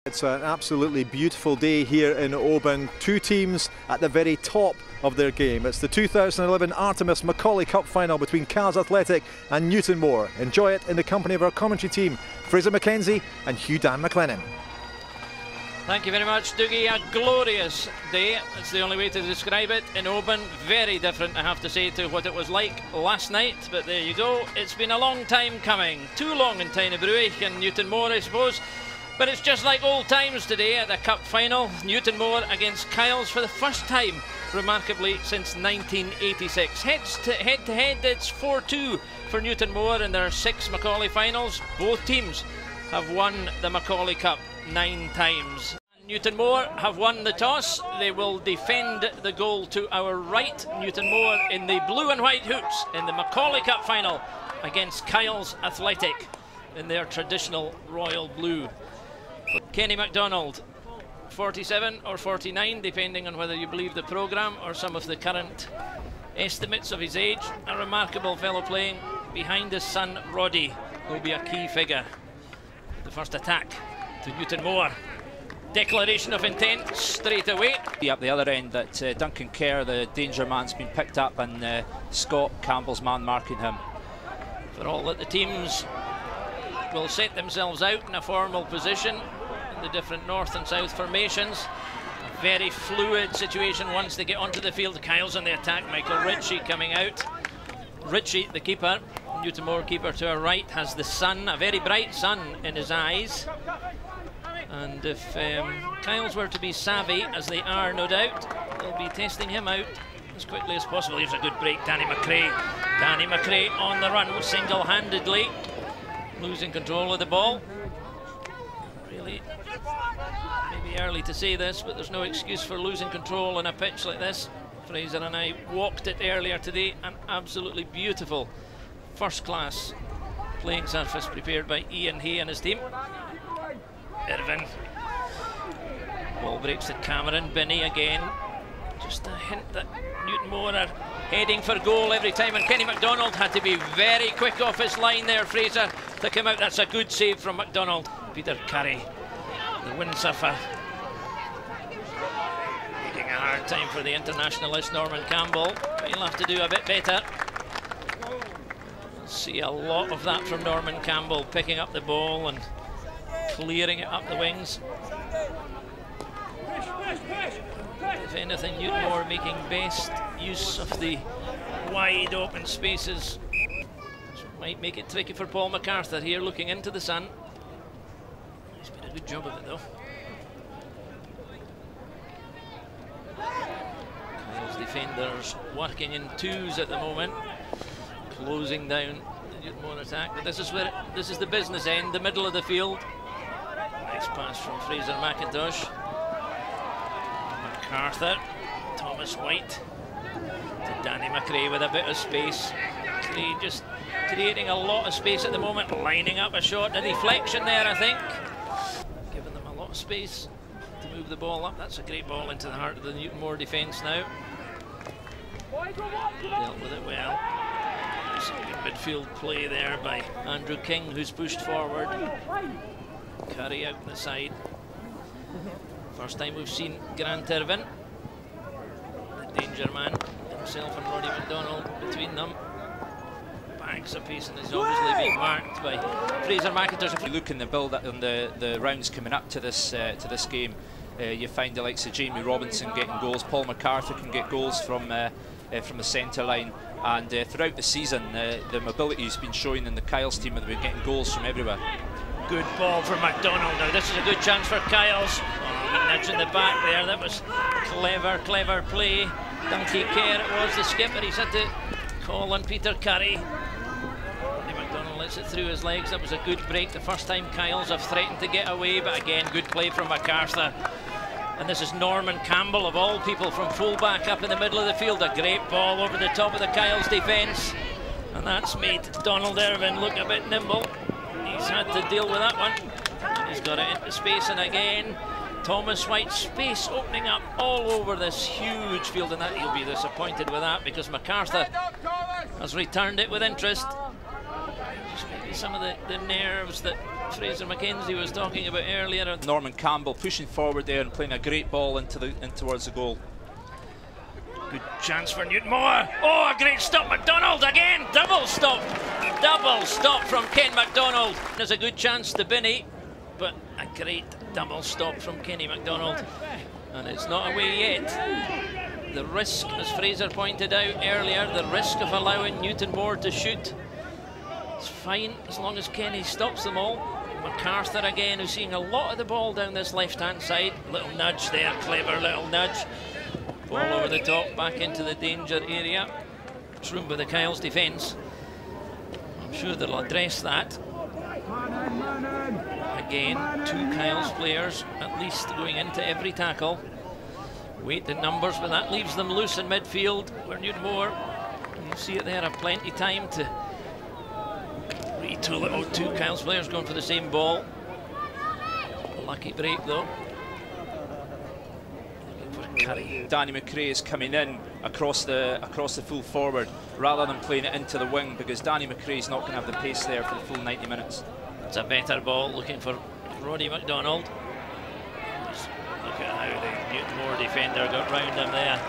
It's an absolutely beautiful day here in Oban. Two teams at the very top of their game. It's the 2011 Artemis Macaulay Cup final between Cals Athletic and Newtonmore. Enjoy it in the company of our commentary team, Fraser McKenzie and Hugh Dan McLennan. Thank you very much, Dougie. A glorious day, that's the only way to describe it, in Oban. Very different, I have to say, to what it was like last night, but there you go. It's been a long time coming. Too long in Tyne-y-Brewich and Newtonmore, I suppose. But it's just like old times today at the Cup final. Newtonmore against Cals for the first time, remarkably, since 1986. Head to head, it's 4-2 for Newtonmore in their 6 Macaulay finals. Both teams have won the Macaulay Cup 9 times. Newtonmore have won the toss. They will defend the goal to our right. Newtonmore in the blue and white hoops in the Macaulay Cup final against Cals Athletic in their traditional royal blue. Kenny MacDonald, 47 or 49, depending on whether you believe the programme or some of the current estimates of his age. A remarkable fellow playing behind his son Roddy, who will be a key figure. The first attack to Newtonmore. Declaration of intent straight away. Up the other end, that Duncan Kerr, the danger man's been picked up, and Scott Campbell's man marking him. For all that the teams will set themselves out in a formal position in the different north and south formations. A very fluid situation once they get onto the field. Kyle's on the attack, Michael Ritchie coming out. Ritchie, the keeper, Newtonmore keeper to our right, has the sun, a very bright sun in his eyes. And if Kyles were to be savvy, as they are no doubt, they'll be testing him out as quickly as possible. Here's a good break, Danny McRae. Danny McRae on the run single-handedly, losing control of the ball. Really, maybe early to say this, but there's no excuse for losing control on a pitch like this. Fraser and I walked it earlier today. An absolutely beautiful, first-class playing surface prepared by Ian Hay and his team. Irvin. Ball breaks to Cameron. Binney again. Just a hint that Newtonmore are heading for goal every time, and Kenny MacDonald had to be very quick off his line there, Fraser, to come out. That's a good save from MacDonald. Peter Curry, the windsurfer, making a hard time for the internationalist Norman Campbell. He'll have to do a bit better. We'll see a lot of that from Norman Campbell, picking up the ball and clearing it up the wings. If anything, Newtonmore making best use of the wide open spaces. Which might make it tricky for Paul MacArthur here, looking into the sun. He's been a good job of it though. Kyle's defenders working in twos at the moment, closing down the Newtonmore attack. But this is the business end, the middle of the field. Nice pass from Fraser McIntosh. MacArthur, Thomas White to Danny McRae with a bit of space. McRae just creating a lot of space at the moment, lining up a shot, a deflection there, I think. Giving them a lot of space to move the ball up. That's a great ball into the heart of the Newtonmore defence now. Dealt with it well. Some good midfield play there by Andrew King, who's pushed forward. Curry out the side. First time we've seen Grant Irvin, the danger man, himself and Roddy MacDonald between them. Bags a piece and is obviously being marked by Fraser McIntosh. If you look in the build up on the rounds coming up to this game, you find the likes of Jamie Robinson getting goals. Paul MacArthur can get goals from the centre line, and throughout the season, the mobility has been showing in the Kyles team. They've been getting goals from everywhere. Good ball from MacDonald. Now this is a good chance for Kyles. Nudge in the back there. That was clever play. Duncan Kerr, it was the skipper. He's had to call on Peter Curry. MacDonald lets it through his legs. That was a good break. The first time Kyles have threatened to get away, but again, good play from MacArthur. And this is Norman Campbell, of all people, from fullback up in the middle of the field. A great ball over the top of the Kyles defence, and that's made Donald Irvin look a bit nimble. He's had to deal with that one. He's got it into space, and again Thomas White, space opening up all over this huge field, and that he'll be disappointed with that because MacArthur has returned it with interest. Just maybe some of the nerves that Fraser McKenzie was talking about earlier. Norman Campbell pushing forward there and playing a great ball in towards the goal. Good chance for Newtonmore. Oh, a great stop. MacDonald again. Double stop. Double stop from Ken MacDonald. There's a good chance to Binney, but a great double stop from Kenny MacDonald. And it's not away yet. The risk, as Fraser pointed out earlier, the risk of allowing Newtonmore to shoot, it's fine as long as Kenny stops them all. MacArthur again, who's seeing a lot of the ball down this left-hand side. Little nudge there, clever little nudge. Ball over the top, back into the danger area. It's room by the Kyle's defence. I'm sure they'll address that. Again, 2 Kyle's players at least going into every tackle. Weight in numbers, but that leaves them loose in midfield where Newtonmore, you see it there, have plenty of time to retool it. Oh, 2 Kyle's players going for the same ball. Lucky break though. Curry. Danny McRae is coming in across the full forward rather than playing it into the wing, because Danny McRae is not going to have the pace there for the full 90 minutes. It's a better ball, looking for Roddy MacDonald. Look at how the Newtonmore defender got round him there.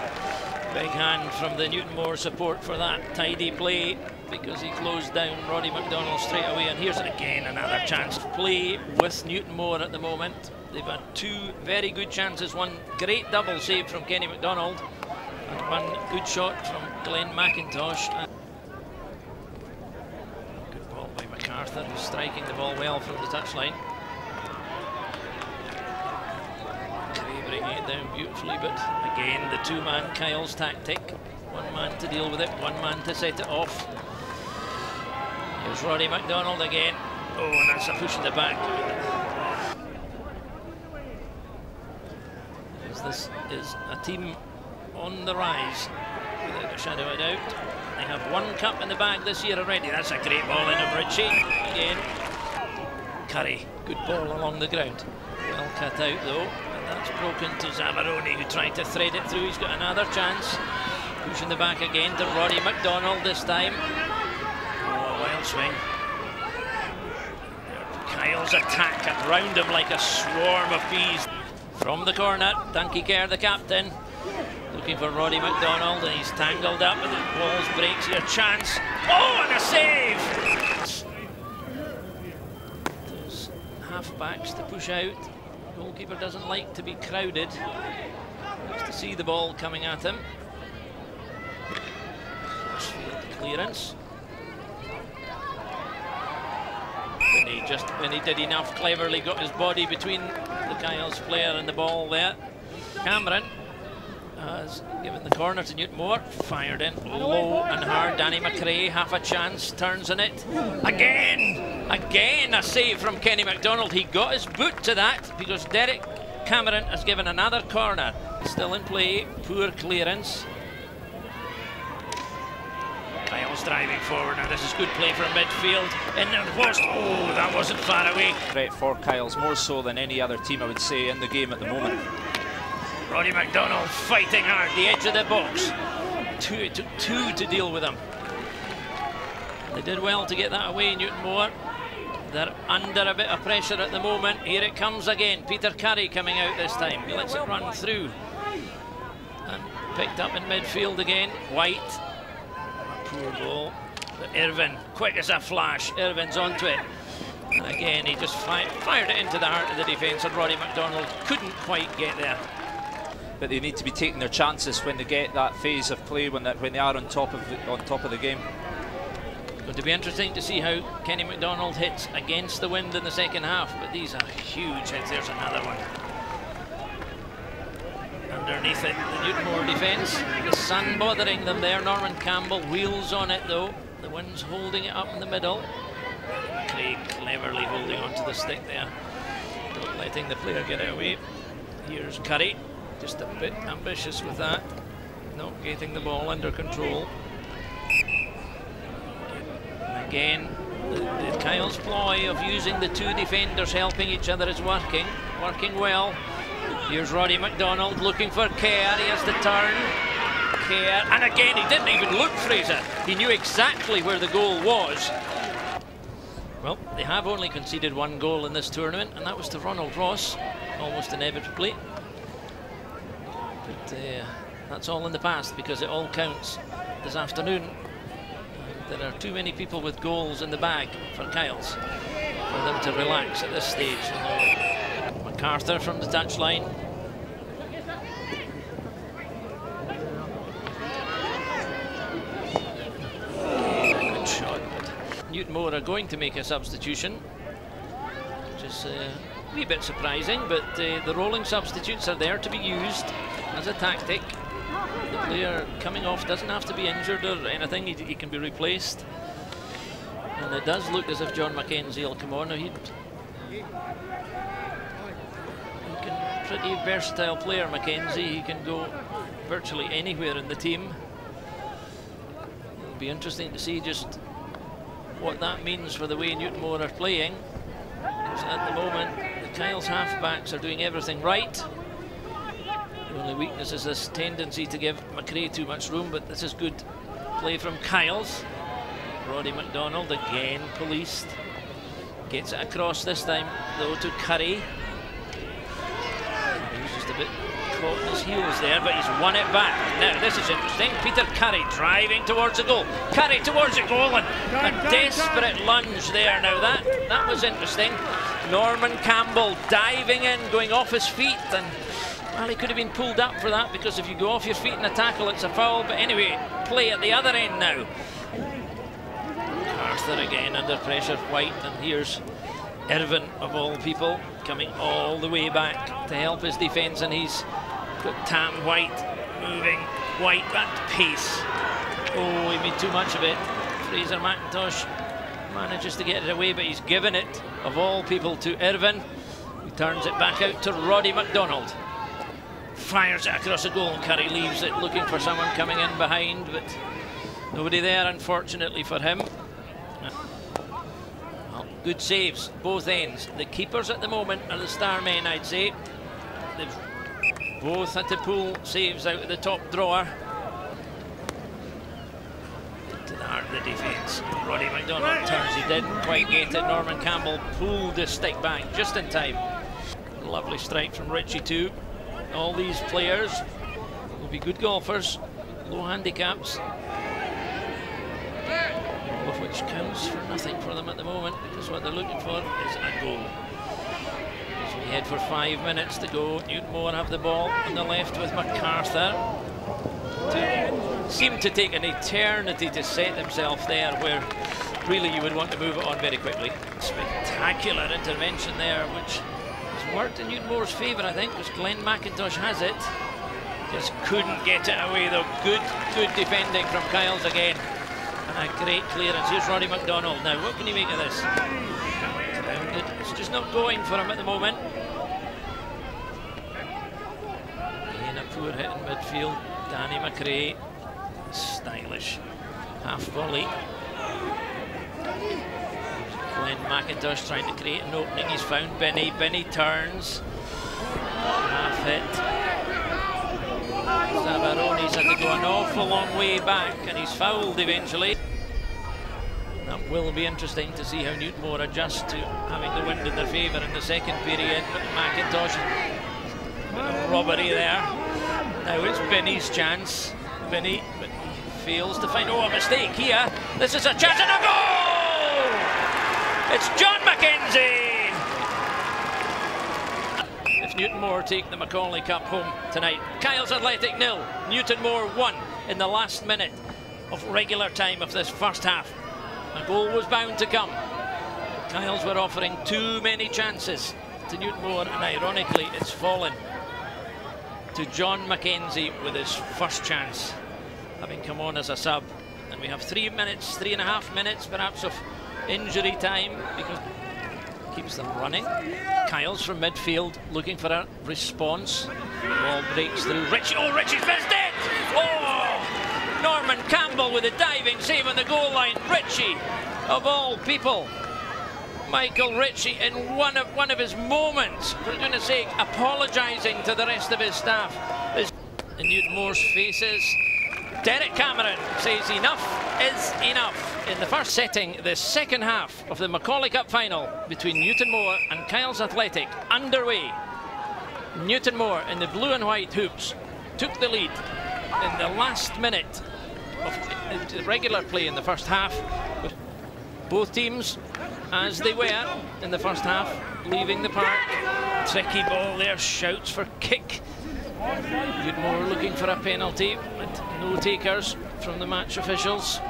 Big hand from the Newtonmore support for that tidy play, because he closed down Roddy MacDonald straight away. And here's again another chance to play with Newtonmore at the moment. They've had 2 very good chances, one great double save from Kenny MacDonald and one good shot from Glenn McIntosh. Good ball by MacArthur, who's striking the ball well from the touchline. Cray bringing it down beautifully, but again the 2-man Kyle's tactic. 1 man to deal with it, 1 man to set it off. Here's Roddy MacDonald again. Oh, and that's a push in the back. This is a team on the rise, without a shadow of a doubt. They have 1 cup in the bag this year already. That's a great ball in of Ritchie. Again, Curry, good ball along the ground. Well cut out though, and that's broken to Zavaroni, who tried to thread it through. He's got another chance. Pushing the back again to Roddy MacDonald this time. Oh, a wild swing. Kyle's attack around him like a swarm of bees. From the corner, Dunky Kerr, the captain, looking for Roddy MacDonald, and he's tangled up, and the balls breaks here. Chance. Oh, and a save! Those half-backs to push out. Goalkeeper doesn't like to be crowded. Likes to see the ball coming at him. Mossfield clearance. When he did enough, cleverly got his body between the Kyle's player and the ball there. Cameron has given the corner to Newtonmore, fired in low and hard. Danny McRae, half a chance, turns on it. Again a save from Kenny MacDonald. He got his boot to that because Derek Cameron has given another corner. Still in play, poor clearance. Kyle's driving forward now. This is good play from midfield. In the post. Oh, that wasn't far away. Threat for Kyle's, more so than any other team, I would say, in the game at the moment. Roddy MacDonald fighting hard, the edge of the box. It took 2 to deal with him. They did well to get that away, Newtonmore. They're under a bit of pressure at the moment. Here it comes again. Peter Curry coming out this time. He lets it run through. And picked up in midfield again. White. Poor ball, but Irvin, quick as a flash, Irvin's onto it. And again, he just fired it into the heart of the defence, and Roddy MacDonald couldn't quite get there. But they need to be taking their chances when they get that phase of play, when they are on top of the game. Going to be interesting to see how Kenny MacDonald hits against the wind in the second half, but these are huge hits. There's another one. Underneath it, the Newtonmore defence. The sun bothering them there. Norman Campbell wheels on it though. The wind's holding it up in the middle. Craig cleverly holding onto the stick there, not letting the player get away. Here's Curry, just a bit ambitious with that, not getting the ball under control. And again, the Kyle's ploy of using the 2 defenders helping each other is working well. Here's Roddy MacDonald looking for Kerr. He has to turn. Kerr, and again he didn't even look, Fraser. He knew exactly where the goal was. Well, they have only conceded 1 goal in this tournament, and that was to Ronald Ross, almost inevitably. But that's all in the past, because it all counts this afternoon. And there are too many people with goals in the bag for Kyles, for them to relax at this stage. MacArthur from the touchline. Good shot. Newtonmore are going to make a substitution, which is a wee bit surprising, but the rolling substitutes are there to be used as a tactic. The player coming off doesn't have to be injured or anything, he can be replaced. And it does look as if John Mackenzie will come on. Now pretty versatile player, Mackenzie. He can go virtually anywhere in the team. It'll be interesting to see just what that means for the way Newtonmore are playing. Because at the moment, the Kyles halfbacks are doing everything right. The only weakness is this tendency to give McRae too much room, but this is good play from Kyles. Roddy McDonald again policed. Gets it across this time, though, to Curry. He's just a bit caught in his heels there, but he's won it back. Now, this is interesting. Peter Curry driving towards the goal. Curry towards the goal, and a desperate lunge there. Now, that was interesting. Norman Campbell diving in, going off his feet, and well, he could have been pulled up for that, because if you go off your feet in a tackle, it's a foul. But anyway, play at the other end now. Arthur again under pressure, White, and here's Irvin, of all people, coming all the way back to help his defence, and he's got Tam White moving. White at pace. Oh, he made too much of it. Fraser McIntosh manages to get it away, but he's given it, of all people, to Irvin. He turns it back out to Roddy McDonald. Fires it across the goal, and Curry leaves it, looking for someone coming in behind, but nobody there, unfortunately for him. Well, good saves, both ends. The keepers at the moment are the star men, I'd say. They've both had to pull saves out of the top drawer. To the heart of the defence. Roddy McDonald turns, he didn't quite get it. Norman Campbell pulled his stick back just in time. Lovely strike from Richie too. All these players will be good golfers, low handicaps, all of which counts for nothing for them at the moment, because what they're looking for is a goal. As we head for 5 minutes to go, Newtonmore have the ball on the left with MacArthur. Seemed to take an eternity to set himself there, where really you would want to move it on very quickly. Spectacular intervention there, which worked in Newtonmore's favour, I think, because Glenn McIntosh has it. Just couldn't get it away, though. Good defending from Kyles again. And a great clearance. Here's Roddy McDonald. Now, what can you make of this? Grounded. It's just not going for him at the moment. Again, a poor hit in midfield. Danny McRae. Stylish. Half volley. Glenn McIntosh trying to create an opening. He's found Benny. Benny turns. Half hit. Zabaroni's had to go an awful long way back, and he's fouled eventually. That will be interesting to see how Newtonmore adjust to having the wind in their favour in the second period. But McIntosh, a bit of robbery there. Now it's Benny's chance. Benny, but he fails to find. Oh, a mistake here. This is a chance and a goal! It's John Mackenzie! If Newtonmore take the Macaulay Cup home tonight. Kyles Athletic 0, Newtonmore 1 in the last minute of regular time of this first half. A goal was bound to come. Kyles were offering too many chances to Newtonmore, and ironically it's fallen to John Mackenzie with his first chance, having come on as a sub. And we have 3 minutes, 3.5 minutes perhaps of injury time, because it keeps them running. Kyles from midfield looking for a response. The ball breaks through. Richie, oh, Richie's missed it! Oh! Norman Campbell with a diving save on the goal line. Richie, of all people, Michael Ritchie, in one of his moments, for goodness sake, apologising to the rest of his staff. In Newtonmore's faces, Derek Cameron says enough is enough. in the first setting, the second half of the Macaulay Cup final between Newtonmore and Kyles Athletic underway. Newtonmore in the blue and white hoops took the lead in the last minute of regular play in the first half. Both teams, as they were in the first half, leaving the park. Tricky ball there, shouts for kick. Newtonmore looking for a penalty, but no takers from the match officials.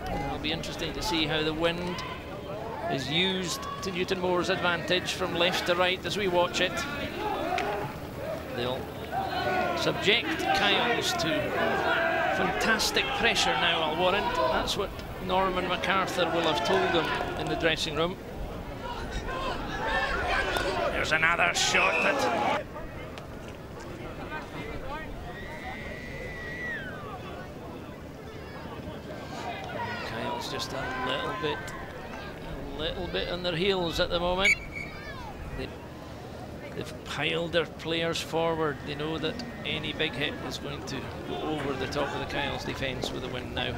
It'll be interesting to see how the wind is used to Newtonmore's advantage from left to right as we watch it. They'll subject Kyles to fantastic pressure now, I'll warrant. That's what Norman MacArthur will have told them in the dressing room. There's another shot that... Kyles just a little bit on their heels at the moment. They've piled their players forward. They know that any big hit is going to go over the top of the Kyles defence with the wind now.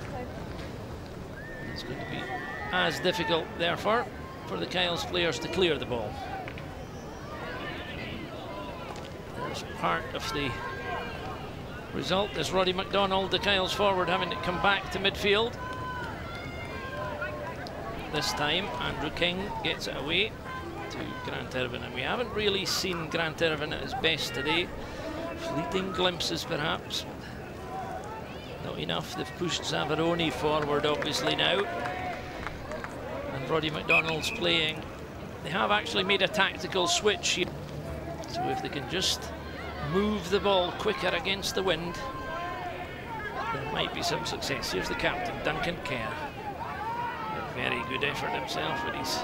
It's going to be as difficult, therefore, for the Kyles players to clear the ball. There's part of the result. There's Roddy MacDonald, the Kyles forward, having to come back to midfield. This time, Andrew King gets it away to Grant Irvin, and we haven't really seen Grant Irvin at his best today. Fleeting glimpses, perhaps. Not enough. They've pushed Zavaroni forward, obviously, now. And Roddy MacDonald's playing. They have actually made a tactical switch here. So if they can just move the ball quicker against the wind, there might be some success. Here's the captain, Duncan Kerr. A very good effort himself, but he's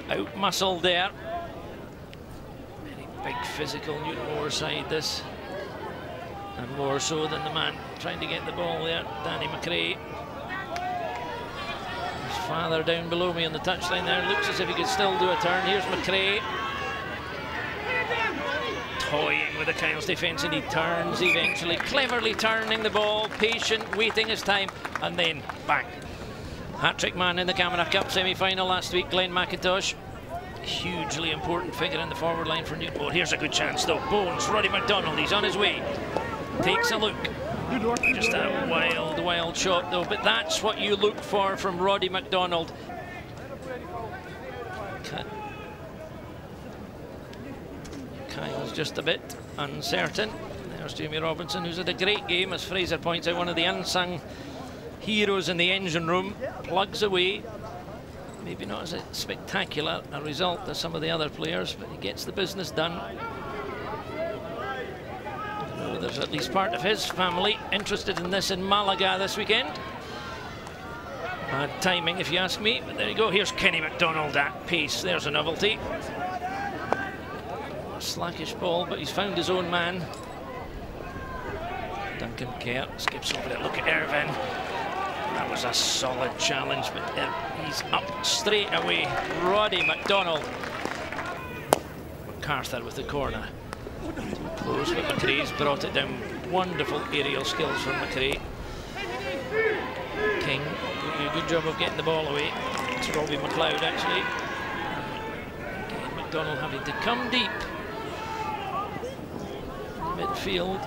out-muscled there. Very big physical Newtonmore side, this. And more so than the man trying to get the ball there, Danny McRae. His father down below me on the touchline there. Looks as if he could still do a turn. Here's McRae. Toying with the Kyles defence, and he turns eventually. Cleverly turning the ball, patient, waiting his time, and then bang. Hat-trick man in the Camanachd Cup semi-final last week, Glenn McIntosh. Hugely important figure in the forward line for Newtonmore. Here's a good chance though. Bones, Roddy MacDonald, he's on his way. Takes a look. Just a wild, wild shot though, but that's what you look for from Roddy MacDonald. Kyle's just a bit uncertain. There's Jamie Robinson, who's had a great game, as Fraser points out, one of the unsung heroes in the engine room. Plugs away. Maybe not as spectacular a result as some of the other players, but he gets the business done. There's at least part of his family interested in this in Malaga this weekend. Bad timing, if you ask me, but there you go. Here's Kenny MacDonald at pace. There's a novelty. A slackish ball, but he's found his own man. Duncan Kerr skips over it. Look at Irvin. That was a solid challenge, but he's up straight away. Roddy MacDonald. MacArthur with the corner. Too close, but McRae's brought it down. Wonderful aerial skills from McRae. King doing a good job of getting the ball away. It's Robbie McLeod, actually. Again, MacDonald having to come deep. Midfield.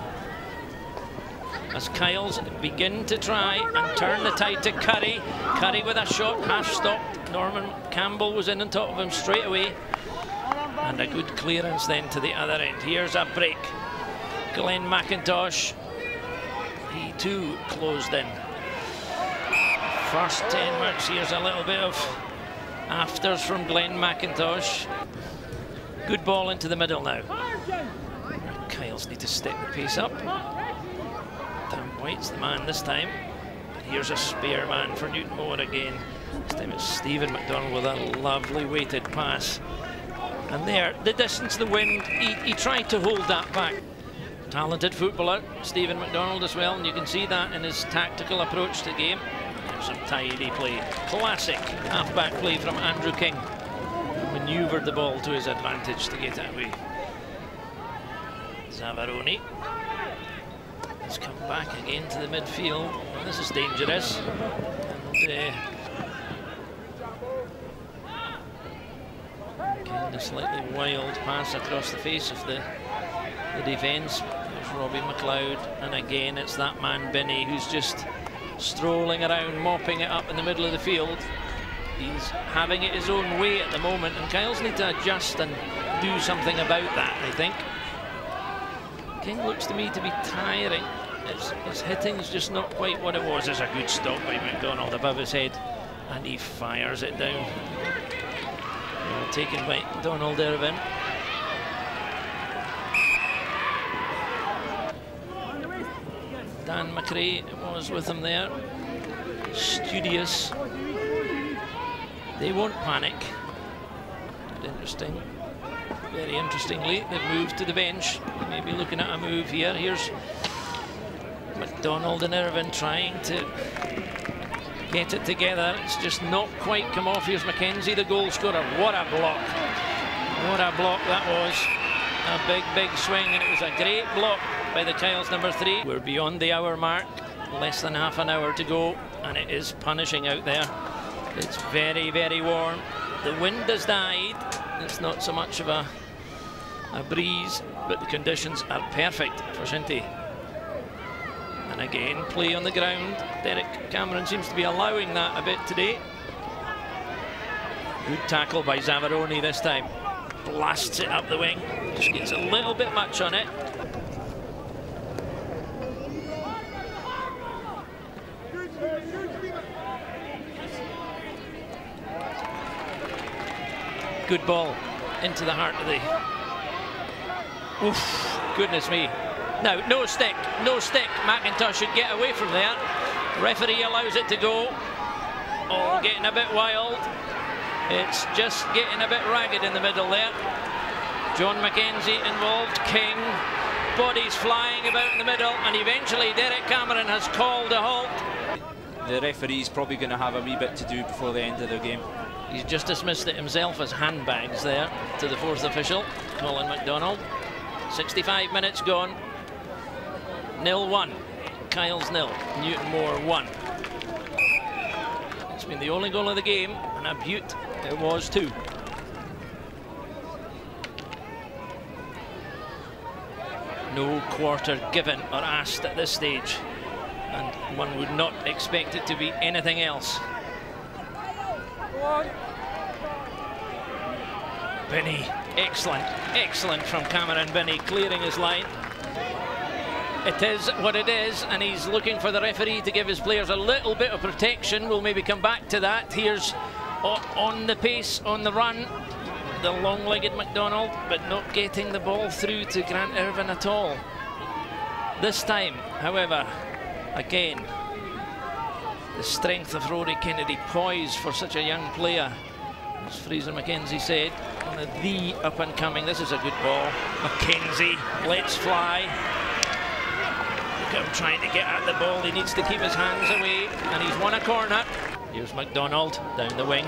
As Kyles begin to try and turn the tide to Curry. Curry with a shot, half stopped. Norman Campbell was in on top of him straight away. And a good clearance then to the other end. Here's a break. Glenn McIntosh. He too closed in. First 10 marks. Here's a little bit of afters from Glenn McIntosh. Good ball into the middle now. Kyles need to step the pace up. Tom White's the man this time. But here's a spare man for Newtonmore again. This time it's Stephen MacDonald with a lovely weighted pass. And there, the distance, the wind, he tried to hold that back. Talented footballer, Stephen MacDonald as well, and you can see that in his tactical approach to the game. There's some tidy play. Classic half-back play from Andrew King. Manoeuvred the ball to his advantage to get it away. Zavaroni has come back again to the midfield. This is dangerous. again, a slightly wild pass across the face of the defence. There's Robbie McLeod, and again it's that man Binney who's just strolling around, mopping it up in the middle of the field. He's having it his own way at the moment, and Kyles need to adjust and do something about that, I think. King looks to me to be tiring. His hitting's just not quite what it was. There's a good stop by McDonald above his head, and he fires it down. Well, taken by Donald Irvin. Dan McRae was with him there. Studious. They won't panic. Interesting. Very interestingly, they've moved to the bench. They may be looking at a move here. Here's McDonald and Irvin trying to get it together. It's just not quite come off. Here's Mackenzie, the goal scorer. What a block. What a block that was. A big, big swing, and it was a great block by the Kyles number 3. We're beyond the hour mark. Less than half an hour to go, and it is punishing out there. It's very, very warm. The wind has died. It's not so much of a breeze, but the conditions are perfect for Shinty. And again, play on the ground. Derek Cameron seems to be allowing that a bit today. Good tackle by Zavaroni this time. Blasts it up the wing. Just gets a little bit much on it. Good ball into the heart of the... Oof, goodness me. Now, no stick, no stick. McIntosh should get away from there. Referee allows it to go. Oh, getting a bit wild. It's just getting a bit ragged in the middle there. John Mackenzie involved, King. Bodies flying about in the middle, and eventually Derek Cameron has called a halt. The referee's probably going to have a wee bit to do before the end of the game. He's just dismissed it himself as handbags there to the 4th official, Colin McDonald. 65 minutes gone. 0-1. Kyles 0. Newtonmore 1. It's been the only goal of the game, and a beaut it was too. No quarter given or asked at this stage, and one would not expect it to be anything else. Binney, excellent, excellent from Cameron Binney, clearing his line. It is what it is, and he's looking for the referee to give his players a little bit of protection. We'll maybe come back to that. Here's on the pace, on the run, the long-legged McDonald, but not getting the ball through to Grant Irvin at all. This time, however, again, the strength of Rory Kennedy, poised for such a young player. As Fraser Mackenzie said, one of the up-and-coming. This is a good ball. Mackenzie lets fly. Look at him trying to get at the ball. He needs to keep his hands away, and he's won a corner. Here's McDonald down the wing.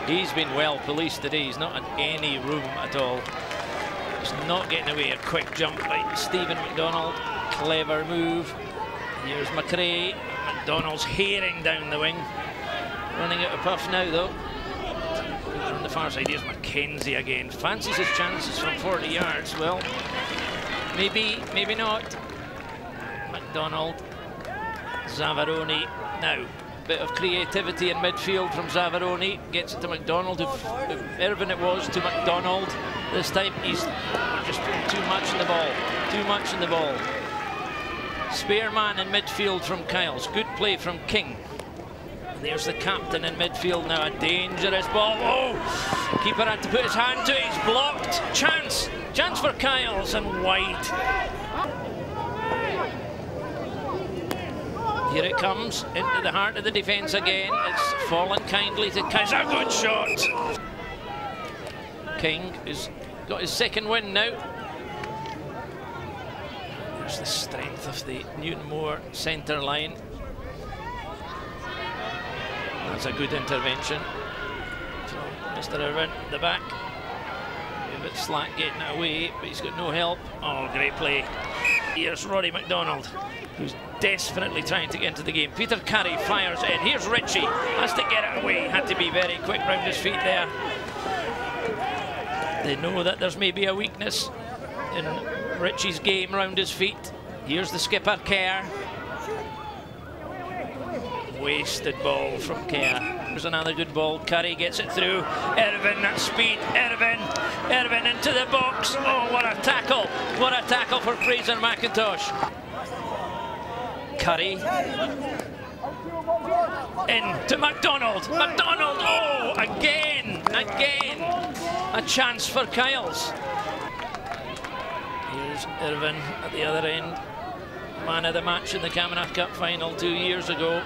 He's been well policed today. He's not had any room at all. He's not getting away. A quick jump by Stephen McDonald. Clever move. Here's McRae. McDonald's herring down the wing. Running out of puff now, though. On the far side, here's Mackenzie again. Fancies his chances from 40 yards. Well, maybe, maybe not. McDonald. Zavaroni. Now, bit of creativity in midfield from Zavaroni. Gets it to McDonald. If Irvin it was to McDonald. This time he's just putting too much in the ball. Too much in the ball. Spare man in midfield from Kyles. Good play from King. And there's the captain in midfield now. A dangerous ball. Oh! Keeper had to put his hand to it. He's blocked. Chance. Chance for Kyles, and wide. Here it comes into the heart of the defence again. It's fallen kindly to Kyles. A good shot. King has got his second win now. There's the strength of the Newtonmore centre line. That's a good intervention from Mr. Irvin at the back. A bit slack getting it away, but he's got no help. Oh, great play. Here's Rory McDonald, who's desperately trying to get into the game. Peter Curry fires in. Here's Ritchie, has to get it away. Had to be very quick round his feet there. They know that there's maybe a weakness in Ritchie's game round his feet. Here's the skipper, Kerr. Wasted ball from Kerr. Here's another good ball. Curry gets it through. Irvin at speed. Irvin into the box. Oh, what a tackle. What a tackle for Fraser McIntosh. Curry. In to McDonald. McDonald. Oh, again. A chance for Kyles. Here's Irvin at the other end. Man of the match in the Camanachd Cup final 2 years ago.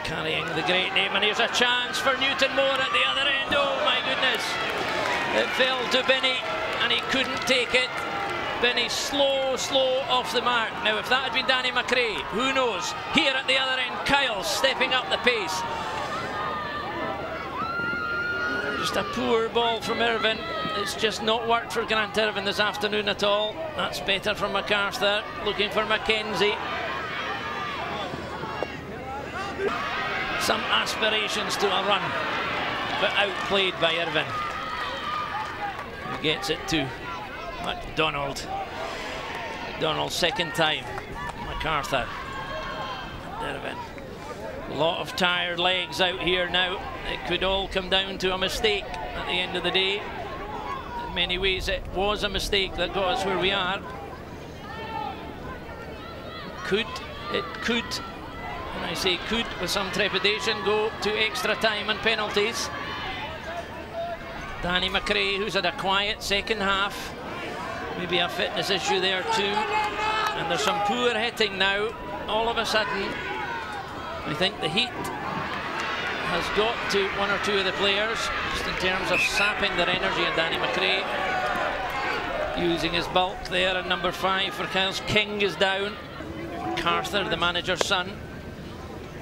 Carrying the great name, and here's a chance for Newtonmore at the other end. Oh my goodness, it fell to Benny and he couldn't take it. Benny slow off the mark. Now if that had been Danny McRae, who knows? Here at the other end, Kyle stepping up the pace. Just a poor ball from Irvin. It's just not worked for Grant Irvin this afternoon at all. That's better from MacArthur, looking for Mackenzie. Some aspirations to a run, but outplayed by Irvin. He gets it to McDonald. McDonald second time. MacArthur. Irvin. A lot of tired legs out here now. It could all come down to a mistake at the end of the day. In many ways it was a mistake that got us where we are. It could, and I say could with some trepidation, go to extra time and penalties. Danny McRae, who's had a quiet second half. Maybe a fitness issue there too. And there's some poor hitting now. All of a sudden, I think the heat has got to one or two of the players, just in terms of sapping their energy. And Danny McRae using his bulk there, and number 5 for Kyles. King is down. MacArthur, the manager's son,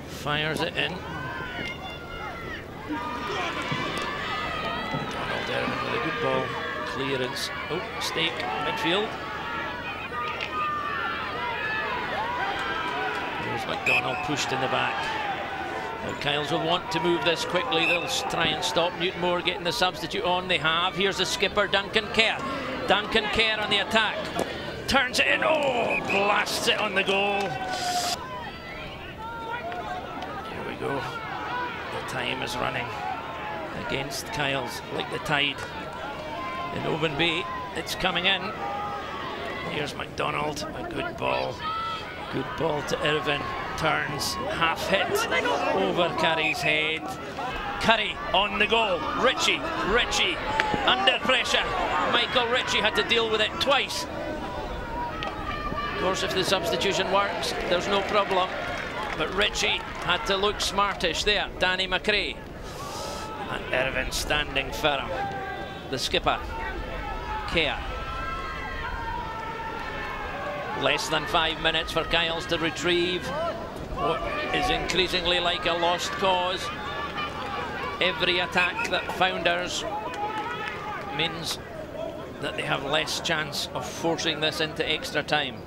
fires it in. Donald Irvin with a good ball. Clearance. Oh, mistake. Midfield. There's McDonald pushed in the back. Well, Kyles will want to move this quickly. They'll try and stop Newtonmore getting the substitute on. They have. Here's the skipper, Duncan Kerr. Duncan Kerr on the attack. Turns it in. Oh, blasts it on the goal. Here we go. The time is running against Kyles, like the tide in Oban Bay. It's coming in. Here's McDonald. A good ball. Good ball to Irvin. Turns, half hit over Curry's head. Curry on the goal. Ritchie under pressure. Michael Ritchie had to deal with it twice. Of course, if the substitution works, there's no problem. But Ritchie had to look smartish there. Danny McRae. And Irvin standing firm. The skipper, Kerr. Less than 5 minutes for Kyles to retrieve what is increasingly like a lost cause. Every attack that founders means that they have less chance of forcing this into extra time.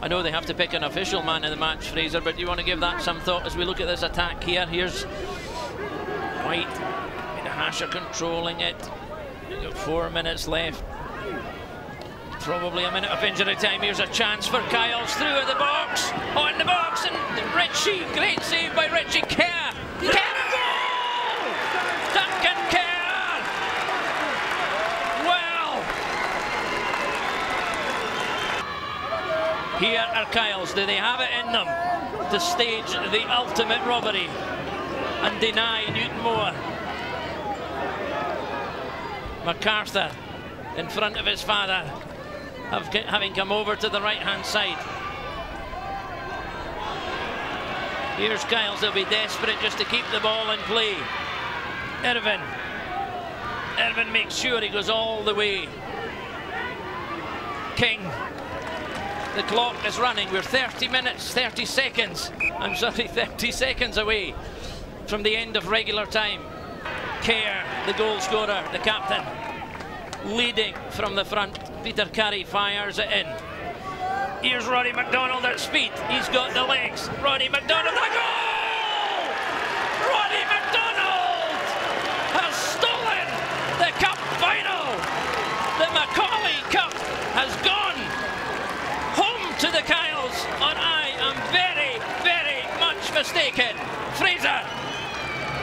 I know they have to pick an official man in the match, Fraser, but do you want to give that some thought as we look at this attack here? Here's White. Hasher controlling it. We've got 4 minutes left. Probably a minute of injury time. Here's a chance for Kyles through at the box. On the box, and Ritchie. Great save by Ritchie. Kerr. Goal! Duncan Kerr! Well. Here are Kyles. Do they have it in them to stage the ultimate robbery and deny Newtonmore? MacArthur in front of his father, having come over to the right-hand side. Here's Kyles. They'll be desperate just to keep the ball in play. Irvin makes sure he goes all the way. King. The clock is running. We're 30 seconds away from the end of regular time. Kerr, the goal scorer, the captain, leading from the front. Peter Carey fires it in. Here's Roddy McDonald at speed. He's got the legs. Roddy McDonald, a goal! Roddy McDonald has stolen the cup final. The Macaulay Cup has gone home to the Kyles, and I am very, very much mistaken. Fraser.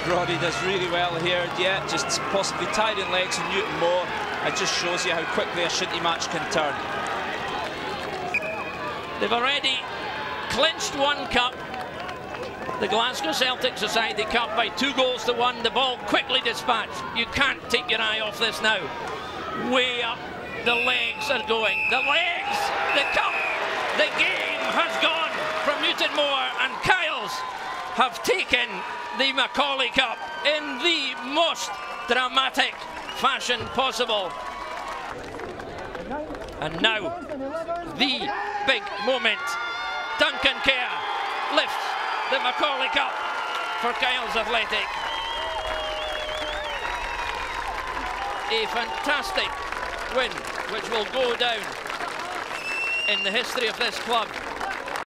Roddy does really well here, yeah, just possibly tiring legs from Newtonmore. It just shows you how quickly a Shinty match can turn. They've already clinched one cup, the Glasgow Celtic Society Cup, by 2-1. The ball quickly dispatched. You can't take your eye off this now. Way up, the legs are going. The legs, the cup, the game has gone from Newtonmore, and Kyles have taken the Macaulay Cup in the most dramatic fashion possible. And now, the big moment. Duncan Kerr lifts the Macaulay Cup for Kyles Athletic. A fantastic win, which will go down in the history of this club